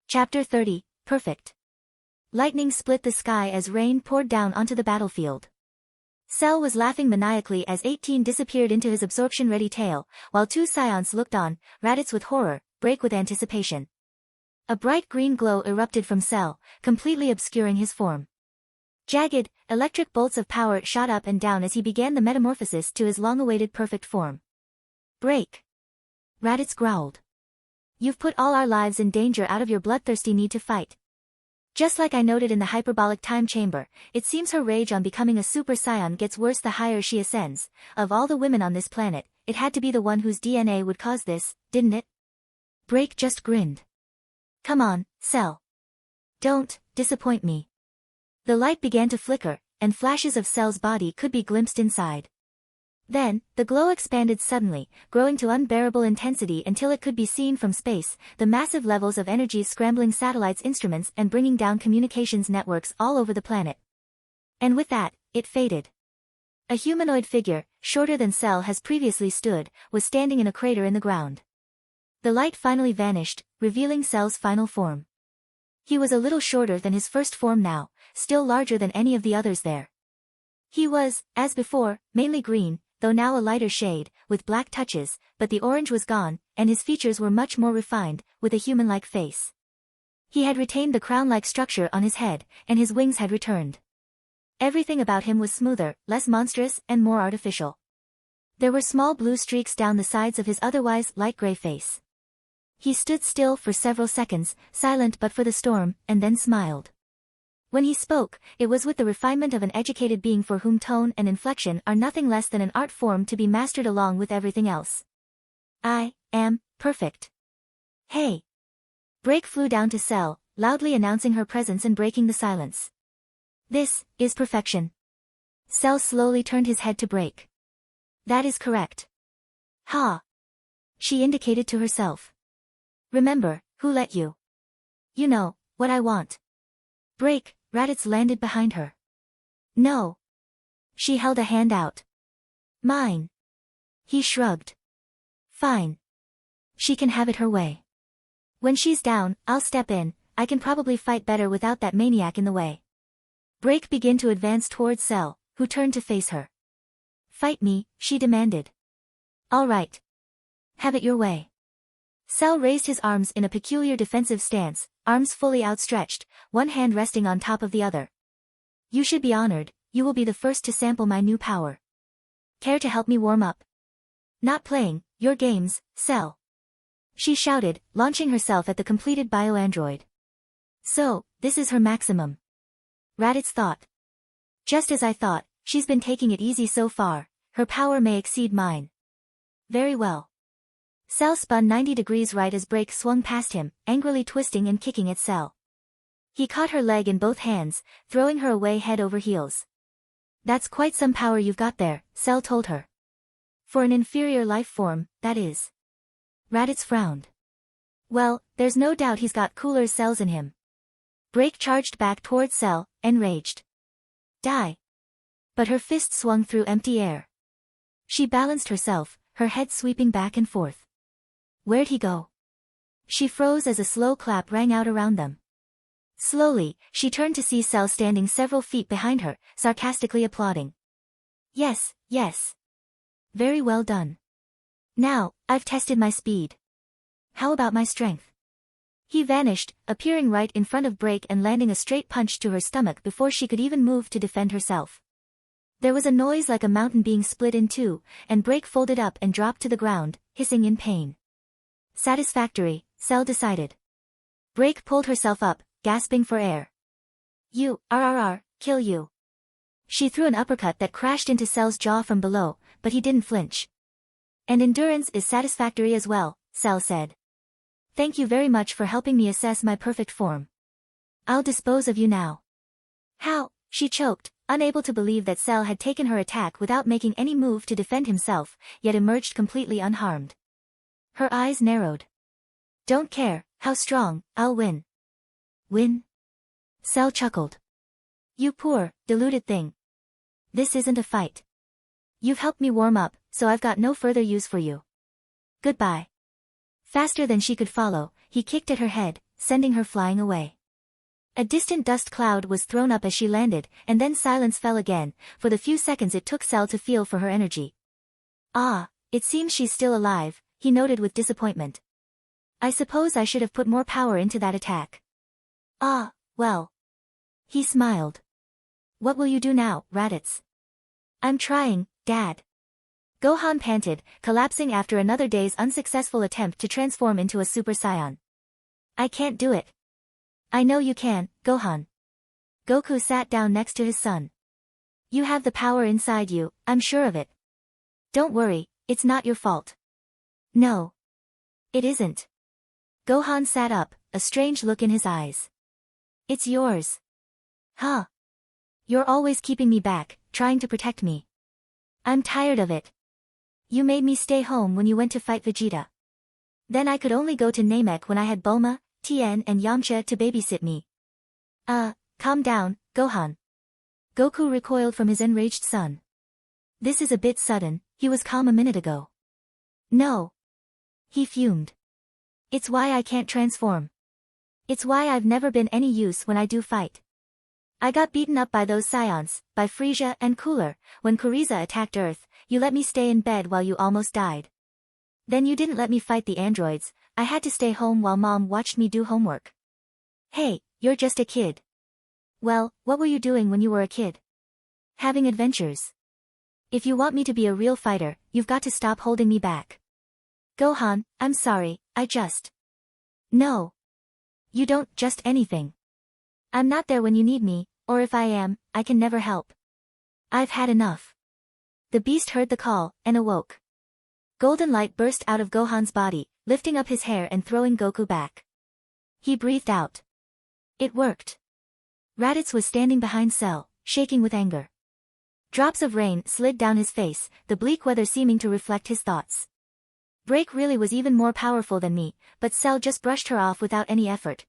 Chapter 30, Perfect. Lightning split the sky as rain poured down onto the battlefield. Cell was laughing maniacally as 18 disappeared into his absorption-ready tail, while two saiyans looked on, Raditz with horror, Break with anticipation. A bright green glow erupted from Cell, completely obscuring his form. Jagged, electric bolts of power shot up and down as he began the metamorphosis to his long-awaited perfect form. Break. Raditz growled. You've put all our lives in danger out of your bloodthirsty need to fight. Just like I noted in the hyperbolic time chamber, it seems her rage on becoming a super saiyan gets worse the higher she ascends. Of all the women on this planet, it had to be the one whose DNA would cause this, didn't it? Break just grinned. Come on, Cell. Don't disappoint me. The light began to flicker, and flashes of Cell's body could be glimpsed inside. Then, the glow expanded suddenly, growing to unbearable intensity until it could be seen from space, the massive levels of energy scrambling satellites' instruments and bringing down communications networks all over the planet. And with that, it faded. A humanoid figure, shorter than Cell has previously stood, was standing in a crater in the ground. The light finally vanished, revealing Cell's final form. He was a little shorter than his first form now, still larger than any of the others there. He was, as before, mainly green, though now a lighter shade, with black touches, but the orange was gone, and his features were much more refined, with a human-like face. He had retained the crown-like structure on his head, and his wings had returned. Everything about him was smoother, less monstrous, and more artificial. There were small blue streaks down the sides of his otherwise light gray face. He stood still for several seconds, silent but for the storm, and then smiled. When he spoke, it was with the refinement of an educated being for whom tone and inflection are nothing less than an art form to be mastered along with everything else. I am perfect. Hey! Break flew down to Cell, loudly announcing her presence and breaking the silence. This is perfection. Cell slowly turned his head to Break. That is correct. Ha! She indicated to herself. Remember, who let you? You know, what I want. Break. Raditz landed behind her. No. She held a hand out. Mine. He shrugged. Fine. She can have it her way. When she's down, I'll step in, I can probably fight better without that maniac in the way. Break began to advance towards Cell, who turned to face her. Fight me, she demanded. All right. Have it your way. Cell raised his arms in a peculiar defensive stance, arms fully outstretched, one hand resting on top of the other. You should be honored, you will be the first to sample my new power. Care to help me warm up? Not playing your games, Cell. She shouted, launching herself at the completed bioandroid. So, this is her maximum. Raditz thought. Just as I thought, she's been taking it easy so far, her power may exceed mine. Very well. Cell spun 90 degrees right as Break swung past him, angrily twisting and kicking at Cell. He caught her leg in both hands, throwing her away head over heels. That's quite some power you've got there, Cell told her. For an inferior life form, that is. Raditz frowned. Well, there's no doubt he's got cooler cells in him. Break charged back towards Cell, enraged. Die. But her fist swung through empty air. She balanced herself, her head sweeping back and forth. Where'd he go? She froze as a slow clap rang out around them. Slowly, she turned to see Cell standing several feet behind her, sarcastically applauding. Yes, yes. Very well done. Now, I've tested my speed. How about my strength? He vanished, appearing right in front of Break and landing a straight punch to her stomach before she could even move to defend herself. There was a noise like a mountain being split in two, and Break folded up and dropped to the ground, hissing in pain. Satisfactory, Cell decided. Break pulled herself up, gasping for air. You, kill you. She threw an uppercut that crashed into Cell's jaw from below, but he didn't flinch. And endurance is satisfactory as well, Cell said. Thank you very much for helping me assess my perfect form. I'll dispose of you now. How? She choked, unable to believe that Cell had taken her attack without making any move to defend himself, yet emerged completely unharmed. Her eyes narrowed. Don't care, how strong, I'll win. Win? Cell chuckled. You poor, deluded thing. This isn't a fight. You've helped me warm up, so I've got no further use for you. Goodbye. Faster than she could follow, he kicked at her head, sending her flying away. A distant dust cloud was thrown up as she landed, and then silence fell again, for the few seconds it took Cell to feel for her energy. Ah, it seems she's still alive, he noted with disappointment. I suppose I should have put more power into that attack. Ah, well. He smiled. What will you do now, Raditz? I'm trying, Dad. Gohan panted, collapsing after another day's unsuccessful attempt to transform into a Super Saiyan. I can't do it. I know you can, Gohan. Goku sat down next to his son. You have the power inside you, I'm sure of it. Don't worry, it's not your fault. No. It isn't. Gohan sat up, a strange look in his eyes. It's yours. Huh? You're always keeping me back, trying to protect me. I'm tired of it. You made me stay home when you went to fight Vegeta. Then I could only go to Namek when I had Bulma, Tien and Yamcha to babysit me. Calm down, Gohan. Goku recoiled from his enraged son. This is a bit sudden, he was calm a minute ago. No. He fumed. It's why I can't transform. It's why I've never been any use when I do fight. I got beaten up by those Saiyans, by Frieza and Cooler, when Frieza attacked Earth, you let me stay in bed while you almost died. Then you didn't let me fight the androids, I had to stay home while Mom watched me do homework. Hey, you're just a kid. Well, what were you doing when you were a kid? Having adventures. If you want me to be a real fighter, you've got to stop holding me back. Gohan, I'm sorry, I just... No. You don't just anything. I'm not there when you need me, or if I am, I can never help. I've had enough. The beast heard the call, and awoke. Golden light burst out of Gohan's body, lifting up his hair and throwing Goku back. He breathed out. It worked. Raditz was standing behind Cell, shaking with anger. Drops of rain slid down his face, the bleak weather seeming to reflect his thoughts. Break really was even more powerful than me, but Cell just brushed her off without any effort.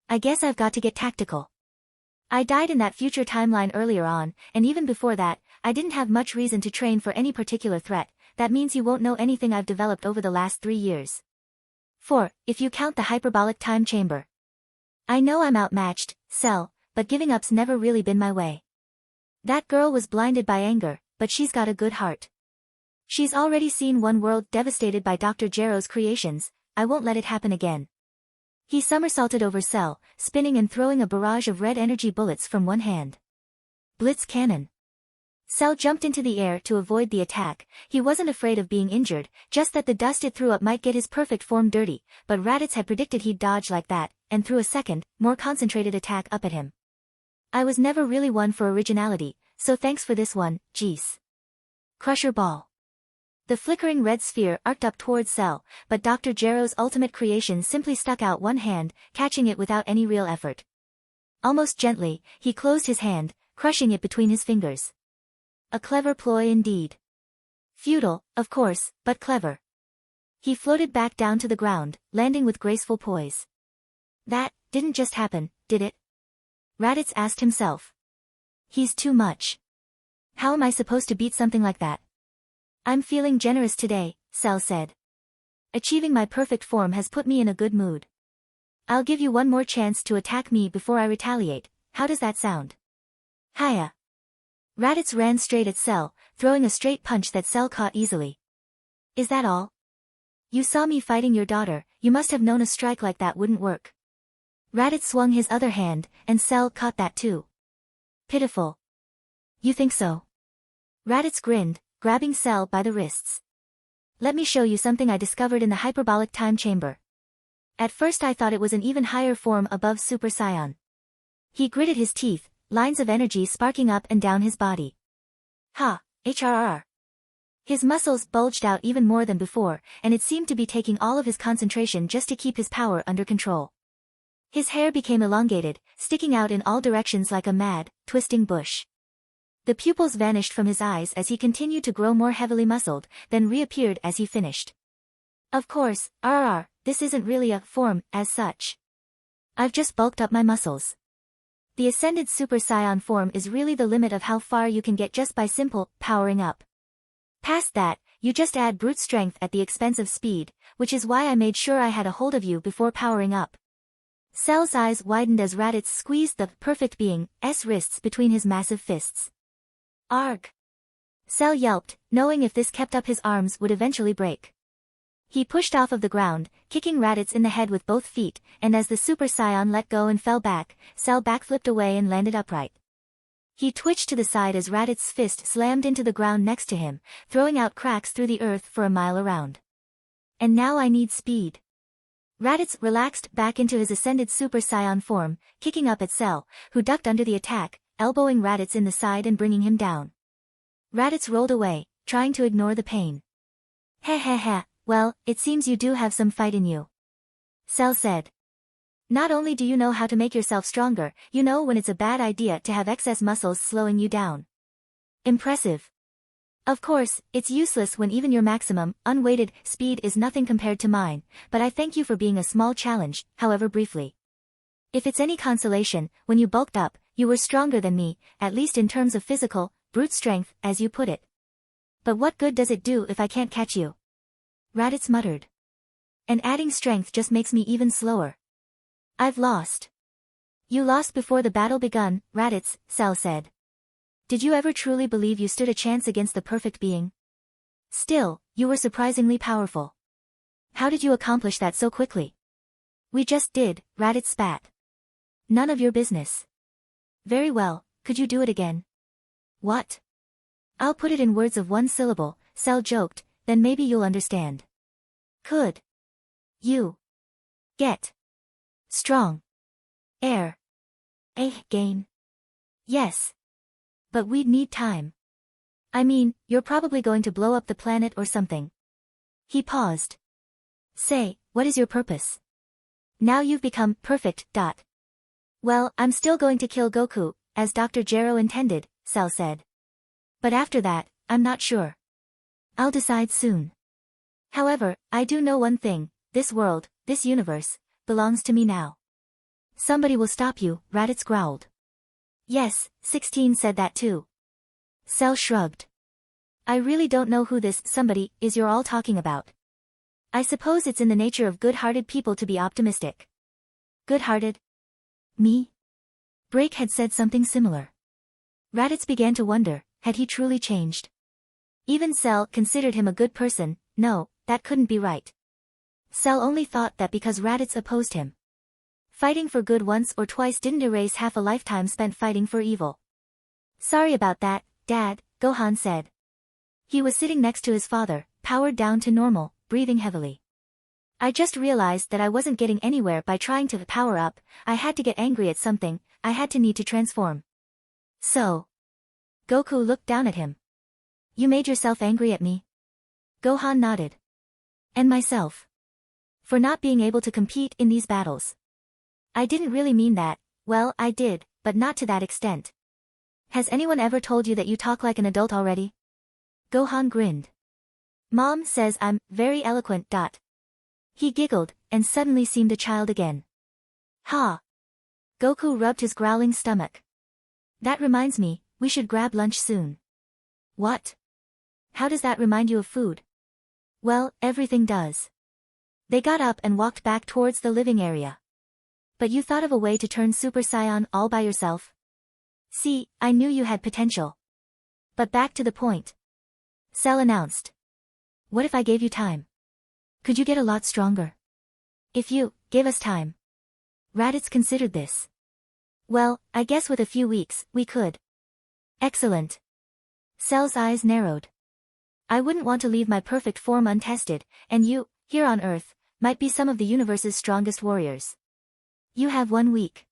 I guess I've got to get tactical. I died in that future timeline earlier on, and even before that, I didn't have much reason to train for any particular threat, that means you won't know anything I've developed over the last 3 years. 4, if you count the hyperbolic time chamber. I know I'm outmatched, Cell, but giving up's never really been my way. That girl was blinded by anger, but she's got a good heart. She's already seen one world devastated by Dr. Gero's creations, I won't let it happen again. He somersaulted over Cell, spinning and throwing a barrage of red energy bullets from one hand. Blitz cannon. Cell jumped into the air to avoid the attack, he wasn't afraid of being injured, just that the dust it threw up might get his perfect form dirty, but Raditz had predicted he'd dodge like that, and threw a second, more concentrated attack up at him. I was never really one for originality, so thanks for this one, jeez. Crusher ball. The flickering red sphere arced up towards Cell, but Dr. Gero's ultimate creation simply stuck out one hand, catching it without any real effort. Almost gently, he closed his hand, crushing it between his fingers. A clever ploy indeed. Futile, of course, but clever. He floated back down to the ground, landing with graceful poise. That didn't just happen, did it? Raditz asked himself. He's too much. How am I supposed to beat something like that? I'm feeling generous today, Cell said. Achieving my perfect form has put me in a good mood. I'll give you one more chance to attack me before I retaliate, how does that sound? Hiya. Raditz ran straight at Cell, throwing a straight punch that Cell caught easily. Is that all? You saw me fighting your daughter, you must have known a strike like that wouldn't work. Raditz swung his other hand, and Cell caught that too. Pitiful. You think so? Raditz grinned, grabbing Cell by the wrists. Let me show you something I discovered in the hyperbolic time chamber. At first I thought it was an even higher form above Super Saiyan. He gritted his teeth, lines of energy sparking up and down his body. Ha, HRR. His muscles bulged out even more than before, and it seemed to be taking all of his concentration just to keep his power under control. His hair became elongated, sticking out in all directions like a mad, twisting bush. The pupils vanished from his eyes as he continued to grow more heavily muscled, then reappeared as he finished. Of course, RR, this isn't really a form, as such. I've just bulked up my muscles. The ascended Super Saiyan form is really the limit of how far you can get just by simple, powering up. Past that, you just add brute strength at the expense of speed, which is why I made sure I had a hold of you before powering up. Cell's eyes widened as Raditz squeezed the perfect being's wrists between his massive fists. Arg! Cell yelped, knowing if this kept up his arms would eventually break. He pushed off of the ground, kicking Raditz in the head with both feet, and as the Super Saiyan let go and fell back, Cell backflipped away and landed upright. He twitched to the side as Raditz's fist slammed into the ground next to him, throwing out cracks through the earth for a mile around. And now I need speed. Raditz relaxed back into his ascended Super Saiyan form, kicking up at Cell, who ducked under the attack, elbowing Raditz in the side and bringing him down. Raditz rolled away, trying to ignore the pain. Heh, well, it seems you do have some fight in you. Cell said. Not only do you know how to make yourself stronger, you know when it's a bad idea to have excess muscles slowing you down. Impressive. Of course, it's useless when even your maximum, unweighted, speed is nothing compared to mine, but I thank you for being a small challenge, however briefly. If it's any consolation, when you bulked up, you were stronger than me, at least in terms of physical, brute strength, as you put it. But what good does it do if I can't catch you? Raditz muttered. And adding strength just makes me even slower. I've lost. You lost before the battle begun, Raditz, Cell said. Did you ever truly believe you stood a chance against the perfect being? Still, you were surprisingly powerful. How did you accomplish that so quickly? We just did, Raditz spat. None of your business. Very well, could you do it again? What? I'll put it in words of one syllable, Cell joked, then maybe you'll understand. Could you get strong air gain? Yes. But we'd need time. I mean, you're probably going to blow up the planet or something. He paused. Say, what is your purpose? Now you've become perfect. Well, I'm still going to kill Goku, as Dr. Gero intended, Cell said. But after that, I'm not sure. I'll decide soon. However, I do know one thing, this world, this universe, belongs to me now. Somebody will stop you, Raditz growled. Yes, 16 said that too. Cell shrugged. I really don't know who this somebody is you're all talking about. I suppose it's in the nature of good-hearted people to be optimistic. Good-hearted? Me? Break had said something similar. Raditz began to wonder, had he truly changed? Even Cell considered him a good person. No, that couldn't be right. Cell only thought that because Raditz opposed him. Fighting for good once or twice didn't erase half a lifetime spent fighting for evil. Sorry about that, Dad, Gohan said. He was sitting next to his father, powered down to normal, breathing heavily. I just realized that I wasn't getting anywhere by trying to power up, I had to get angry at something, I had to need to transform. So? Goku looked down at him. You made yourself angry at me? Gohan nodded. And myself. For not being able to compete in these battles. I didn't really mean that, well, I did, but not to that extent. Has anyone ever told you that you talk like an adult already? Gohan grinned. Mom says I'm very eloquent. He giggled, and suddenly seemed a child again. Ha! Goku rubbed his growling stomach. That reminds me, we should grab lunch soon. What? How does that remind you of food? Well, everything does. They got up and walked back towards the living area. But you thought of a way to turn Super Saiyan all by yourself? See, I knew you had potential. But back to the point. Cell announced. What if I gave you time? Could you get a lot stronger? If you gave us time. Raditz considered this. Well, I guess with a few weeks, we could. Excellent. Cell's eyes narrowed. I wouldn't want to leave my perfect form untested, and you, here on Earth, might be some of the universe's strongest warriors. You have 1 week.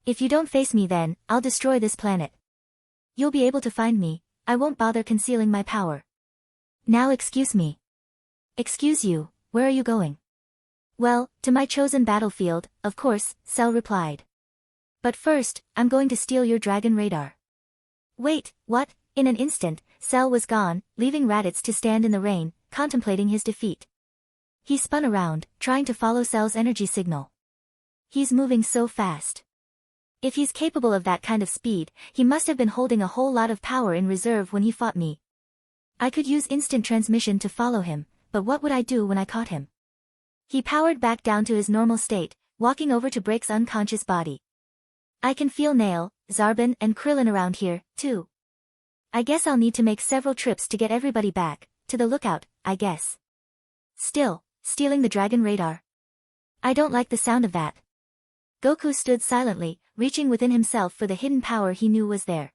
If you don't face me then, I'll destroy this planet. You'll be able to find me, I won't bother concealing my power. Now excuse me. Excuse you, where are you going? Well, to my chosen battlefield, of course, Cell replied. But first, I'm going to steal your dragon radar. Wait, what? In an instant, Cell was gone, leaving Raditz to stand in the rain, contemplating his defeat. He spun around, trying to follow Cell's energy signal. He's moving so fast. If he's capable of that kind of speed, he must have been holding a whole lot of power in reserve when he fought me. I could use instant transmission to follow him, but what would I do when I caught him? He powered back down to his normal state, walking over to break's unconscious body. I can feel Nail, Zarbon and Krillin around here, too. I guess I'll need to make several trips to get everybody back, to the lookout, I guess. Still, stealing the dragon radar. I don't like the sound of that. Goku stood silently, reaching within himself for the hidden power he knew was there.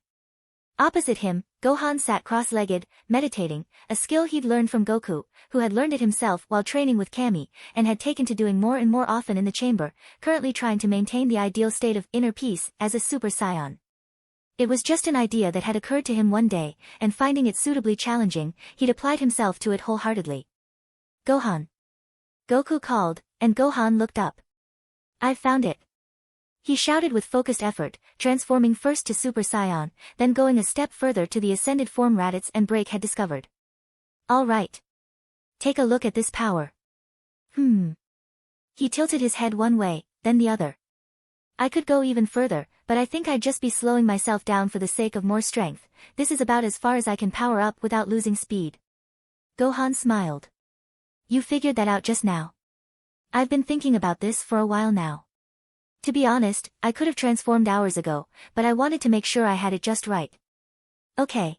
Opposite him, Gohan sat cross-legged, meditating, a skill he'd learned from Goku, who had learned it himself while training with Kami, and had taken to doing more and more often in the chamber, currently trying to maintain the ideal state of inner peace as a Super Saiyan. It was just an idea that had occurred to him one day, and finding it suitably challenging, he'd applied himself to it wholeheartedly. Gohan. Goku called, and Gohan looked up. I've found it. He shouted with focused effort, transforming first to Super Saiyan, then going a step further to the ascended form Raditz and Break had discovered. All right. Take a look at this power. He tilted his head one way, then the other. I could go even further, but I think I'd just be slowing myself down for the sake of more strength. This is about as far as I can power up without losing speed. Gohan smiled. You figured that out just now. I've been thinking about this for a while now. To be honest, I could have transformed hours ago, but I wanted to make sure I had it just right. Okay.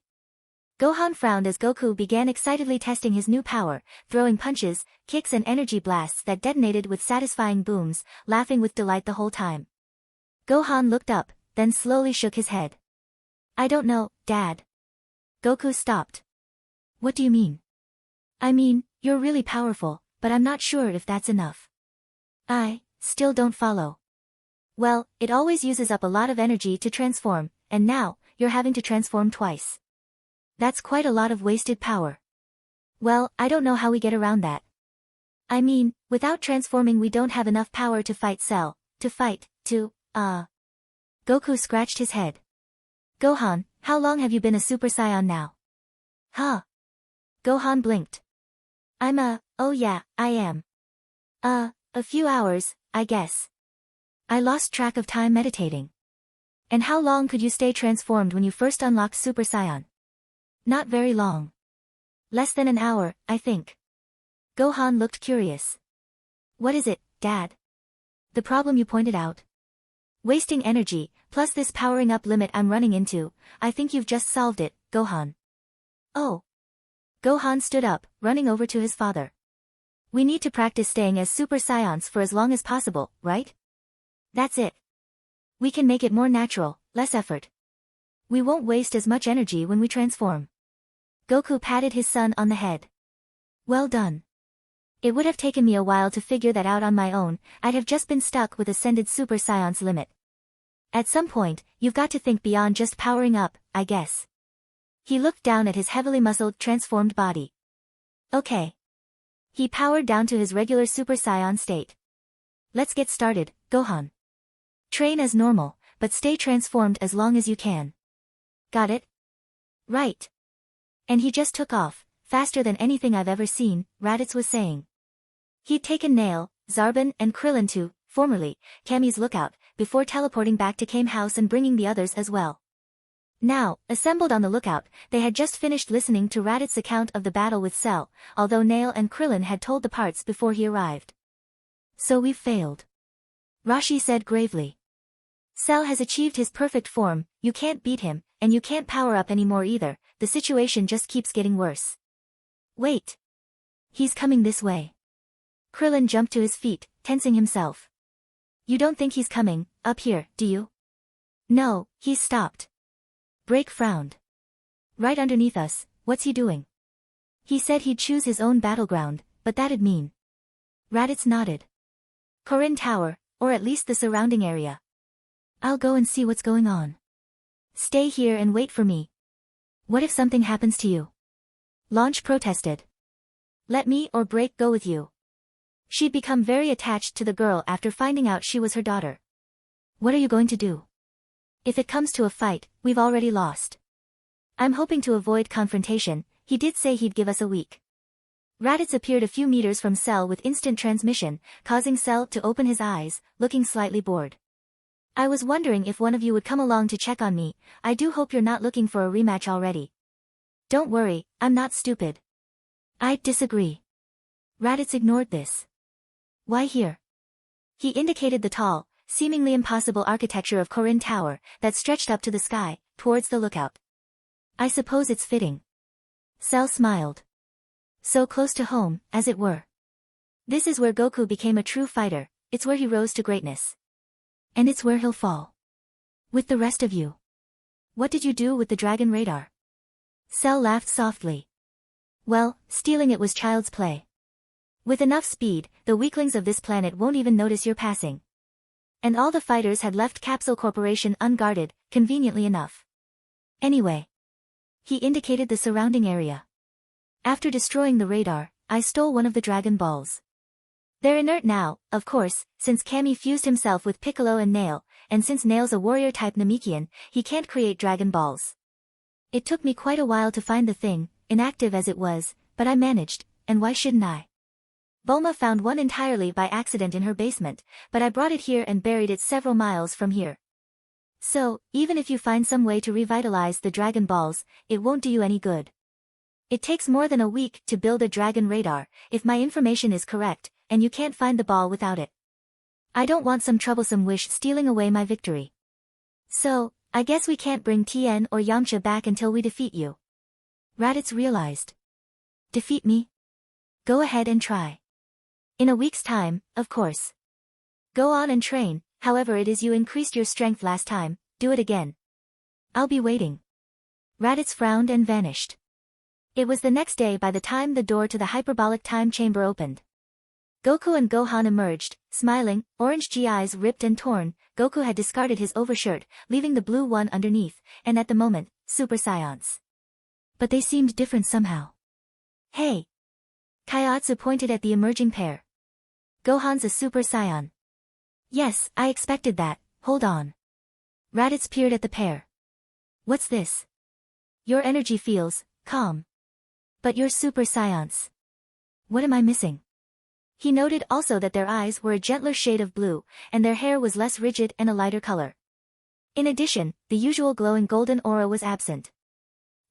Gohan frowned as Goku began excitedly testing his new power, throwing punches, kicks and energy blasts that detonated with satisfying booms, laughing with delight the whole time. Gohan looked up, then slowly shook his head. I don't know, Dad. Goku stopped. What do you mean? I mean, you're really powerful, but I'm not sure if that's enough. I still don't follow. Well, it always uses up a lot of energy to transform, and now, you're having to transform twice. That's quite a lot of wasted power. Well, I don't know how we get around that. I mean, without transforming we don't have enough power to fight Cell, Goku scratched his head. Gohan, how long have you been a Super Saiyan now? Huh? Gohan blinked. Oh yeah, I am. A few hours, I guess. I lost track of time meditating. And how long could you stay transformed when you first unlocked Super Saiyan? Not very long. Less than an hour, I think. Gohan looked curious. What is it, Dad? The problem you pointed out. Wasting energy, plus this powering up limit I'm running into, I think you've just solved it, Gohan. Oh. Gohan stood up, running over to his father. We need to practice staying as Super Saiyans for as long as possible, right? That's it. We can make it more natural, less effort. We won't waste as much energy when we transform. Goku patted his son on the head. Well done. It would have taken me a while to figure that out on my own, I'd have just been stuck with Ascended Super Saiyan's limit. At some point, you've got to think beyond just powering up, I guess. He looked down at his heavily muscled, transformed body. Okay. He powered down to his regular Super Saiyan state. Let's get started, Gohan. Train as normal, but stay transformed as long as you can. Got it? Right. And he just took off, faster than anything I've ever seen, Raditz was saying. He'd taken Nail, Zarbon and Krillin to, formerly, Kami's lookout, before teleporting back to Kame House and bringing the others as well. Now, assembled on the lookout, they had just finished listening to Raditz's account of the battle with Cell, although Nail and Krillin had told the parts before he arrived. So we've failed. Rashi said gravely. Cell has achieved his perfect form, you can't beat him, and you can't power up anymore either, the situation just keeps getting worse. Wait. He's coming this way. Krillin jumped to his feet, tensing himself. You don't think he's coming, up here, do you? No, he's stopped. Break frowned. Right underneath us, what's he doing? He said he'd choose his own battleground, but that'd mean. Raditz nodded. Korin Tower, or at least the surrounding area. I'll go and see what's going on. Stay here and wait for me. What if something happens to you? Launch protested. Let me or Break go with you. She'd become very attached to the girl after finding out she was her daughter. What are you going to do? If it comes to a fight, we've already lost. I'm hoping to avoid confrontation, he did say he'd give us a week. Raditz appeared a few meters from Cell with instant transmission, causing Cell to open his eyes, looking slightly bored. I was wondering if one of you would come along to check on me, I do hope you're not looking for a rematch already. Don't worry, I'm not stupid. I disagree. Raditz ignored this. Why here? He indicated the tall, seemingly impossible architecture of Korin Tower that stretched up to the sky, towards the lookout. I suppose it's fitting. Cell smiled. So close to home, as it were. This is where Goku became a true fighter, it's where he rose to greatness. And it's where he'll fall. With the rest of you. What did you do with the dragon radar? Cell laughed softly. Well, stealing it was child's play. With enough speed, the weaklings of this planet won't even notice you're passing. And all the fighters had left Capsule Corporation unguarded, conveniently enough. Anyway. He indicated the surrounding area. After destroying the radar, I stole one of the Dragon Balls. They're inert now, of course, since Kami fused himself with Piccolo and Nail, and since Nail's a warrior-type Namekian, he can't create Dragon Balls. It took me quite a while to find the thing, inactive as it was, but I managed, and why shouldn't I? Bulma found one entirely by accident in her basement, but I brought it here and buried it several miles from here. So, even if you find some way to revitalize the Dragon Balls, it won't do you any good. It takes more than a week to build a dragon radar, if my information is correct, and you can't find the ball without it. I don't want some troublesome wish stealing away my victory. So, I guess we can't bring Tien or Yamcha back until we defeat you. Raditz realized. Defeat me? Go ahead and try. In a week's time, of course. Go on and train, however it is you increased your strength last time, do it again. I'll be waiting. Raditz frowned and vanished. It was the next day by the time the door to the hyperbolic time chamber opened. Goku and Gohan emerged, smiling, orange eyes ripped and torn. Goku had discarded his overshirt, leaving the blue one underneath, and at the moment, Super Saiyans. But they seemed different somehow. Hey! Kaiotsu pointed at the emerging pair. Gohan's a Super Saiyan. Yes, I expected that, hold on. Raditz peered at the pair. What's this? Your energy feels calm. But you're Super Saiyans. What am I missing? He noted also that their eyes were a gentler shade of blue, and their hair was less rigid and a lighter color. In addition, the usual glowing golden aura was absent.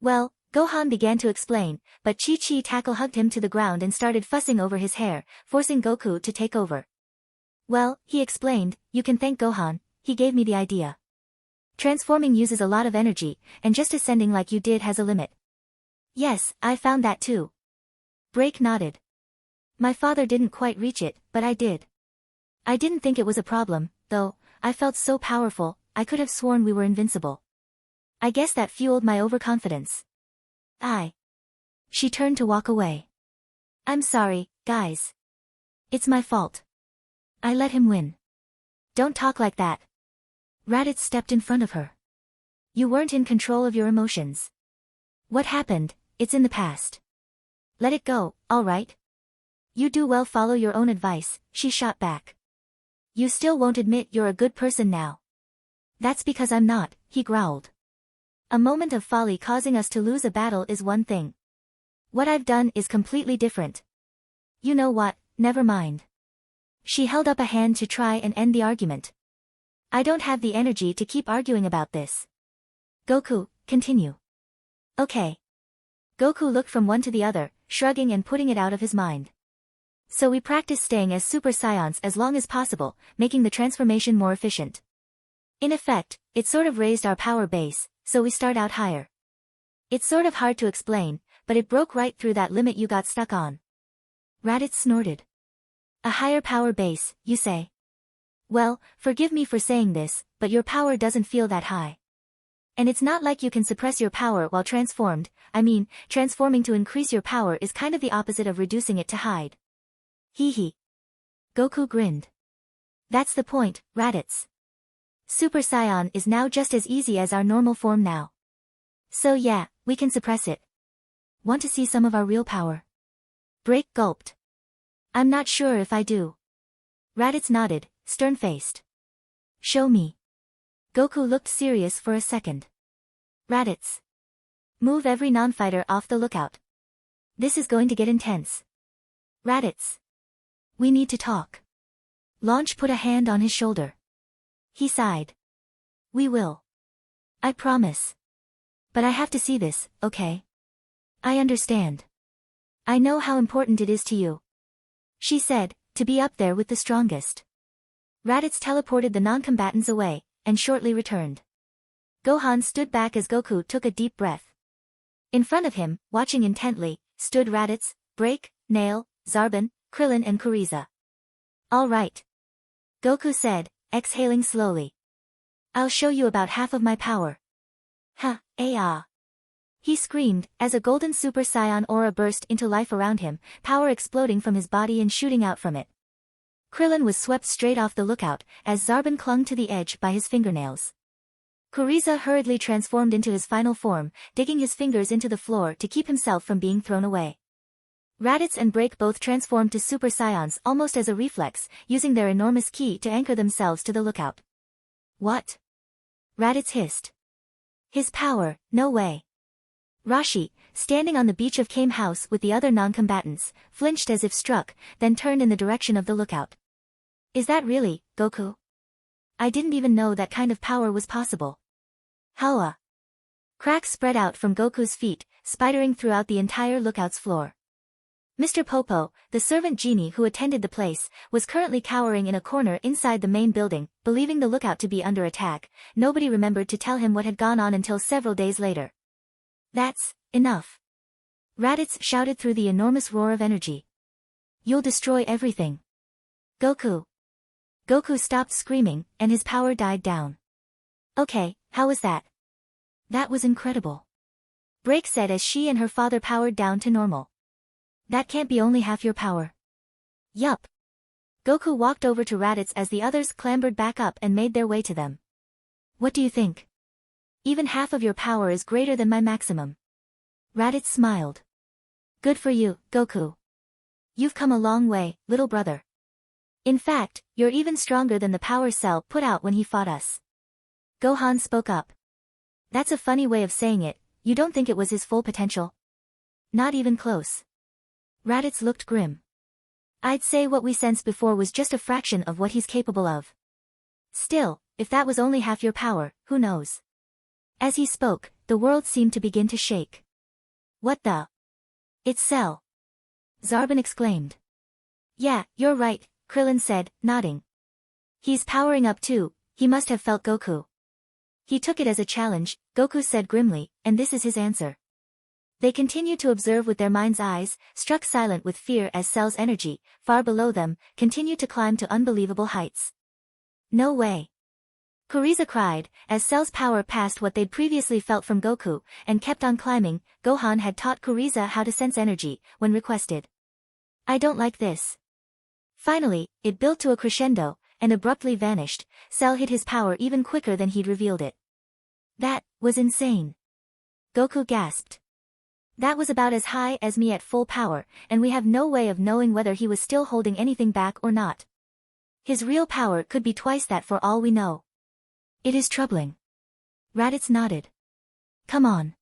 Well, Gohan began to explain, but Chi-Chi hugged him to the ground and started fussing over his hair, forcing Goku to take over. Well, he explained, you can thank Gohan, he gave me the idea. Transforming uses a lot of energy, and just ascending like you did has a limit. Yes, I found that too. Break nodded. My father didn't quite reach it, but I did. I didn't think it was a problem, though. I felt so powerful, I could have sworn we were invincible. I guess that fueled my overconfidence. She turned to walk away. I'm sorry, guys. It's my fault. I let him win. Don't talk like that. Raditz stepped in front of her. You weren't in control of your emotions. What happened, it's in the past. Let it go, all right? You do well, follow your own advice, she shot back. You still won't admit you're a good person now. That's because I'm not, he growled. A moment of folly causing us to lose a battle is one thing. What I've done is completely different. You know what, never mind. She held up a hand to try and end the argument. I don't have the energy to keep arguing about this. Goku, continue. Okay. Goku looked from one to the other, shrugging and putting it out of his mind. So we practice staying as Super Saiyans as long as possible, making the transformation more efficient. In effect, it sort of raised our power base, so we start out higher. It's sort of hard to explain, but it broke right through that limit you got stuck on. Raditz snorted. A higher power base, you say? Well, forgive me for saying this, but your power doesn't feel that high. And it's not like you can suppress your power while transformed. I mean, transforming to increase your power is kind of the opposite of reducing it to hide. Hee hee. Goku grinned. That's the point, Raditz. Super Saiyan is now just as easy as our normal form now. So yeah, we can suppress it. Want to see some of our real power? Break gulped. I'm not sure if I do. Raditz nodded, stern-faced. Show me. Goku looked serious for a second. Raditz. Move every non-fighter off the lookout. This is going to get intense. Raditz. We need to talk. Launch put a hand on his shoulder. He sighed. We will. I promise. But I have to see this, okay? I understand. I know how important it is to you. She said, to be up there with the strongest. Raditz teleported the non-combatants away, and shortly returned. Gohan stood back as Goku took a deep breath. In front of him, watching intently, stood Raditz, Break, Nail, Zarbon, Krillin and Frieza. All right. Goku said, exhaling slowly. I'll show you about half of my power. Ha, ah. He screamed, as a golden Super Saiyan aura burst into life around him, power exploding from his body and shooting out from it. Krillin was swept straight off the lookout, as Zarbon clung to the edge by his fingernails. Frieza hurriedly transformed into his final form, digging his fingers into the floor to keep himself from being thrown away. Raditz and Break both transformed to Super Saiyans almost as a reflex, using their enormous ki to anchor themselves to the lookout. What? Raditz hissed. His power, no way. Rashi, standing on the beach of Kame House with the other non-combatants, flinched as if struck, then turned in the direction of the lookout. Is that really, Goku? I didn't even know that kind of power was possible. Howa. Cracks spread out from Goku's feet, spidering throughout the entire lookout's floor. Mr. Popo, the servant genie who attended the place, was currently cowering in a corner inside the main building, believing the lookout to be under attack. Nobody remembered to tell him what had gone on until several days later. That's enough. Raditz shouted through the enormous roar of energy. You'll destroy everything. Goku. Goku stopped screaming, and his power died down. Okay, how was that? That was incredible. Break said as she and her father powered down to normal. That can't be only half your power. Yup. Goku walked over to Raditz as the others clambered back up and made their way to them. What do you think? Even half of your power is greater than my maximum. Raditz smiled. Good for you, Goku. You've come a long way, little brother. In fact, you're even stronger than the power Cell put out when he fought us. Gohan spoke up. That's a funny way of saying it, you don't think it was his full potential? Not even close. Raditz looked grim. I'd say what we sensed before was just a fraction of what he's capable of. Still, if that was only half your power, who knows? As he spoke, the world seemed to begin to shake. What the? It's Cell. Zarbon exclaimed. Yeah, you're right, Krillin said, nodding. He's powering up too, he must have felt Goku. He took it as a challenge, Goku said grimly, and this is his answer. They continued to observe with their mind's eyes, struck silent with fear as Cell's energy, far below them, continued to climb to unbelievable heights. No way. Frieza cried, as Cell's power passed what they'd previously felt from Goku, and kept on climbing. Gohan had taught Frieza how to sense energy, when requested. I don't like this. Finally, it built to a crescendo, and abruptly vanished. Cell hid his power even quicker than he'd revealed it. That was insane. Goku gasped. That was about as high as me at full power, and we have no way of knowing whether he was still holding anything back or not. His real power could be twice that for all we know. It is troubling. Raditz nodded. Come on.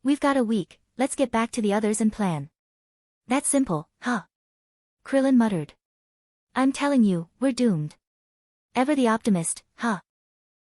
We've got a week, let's get back to the others and plan. That's simple, huh? Krillin muttered. I'm telling you, we're doomed. Ever the optimist, huh?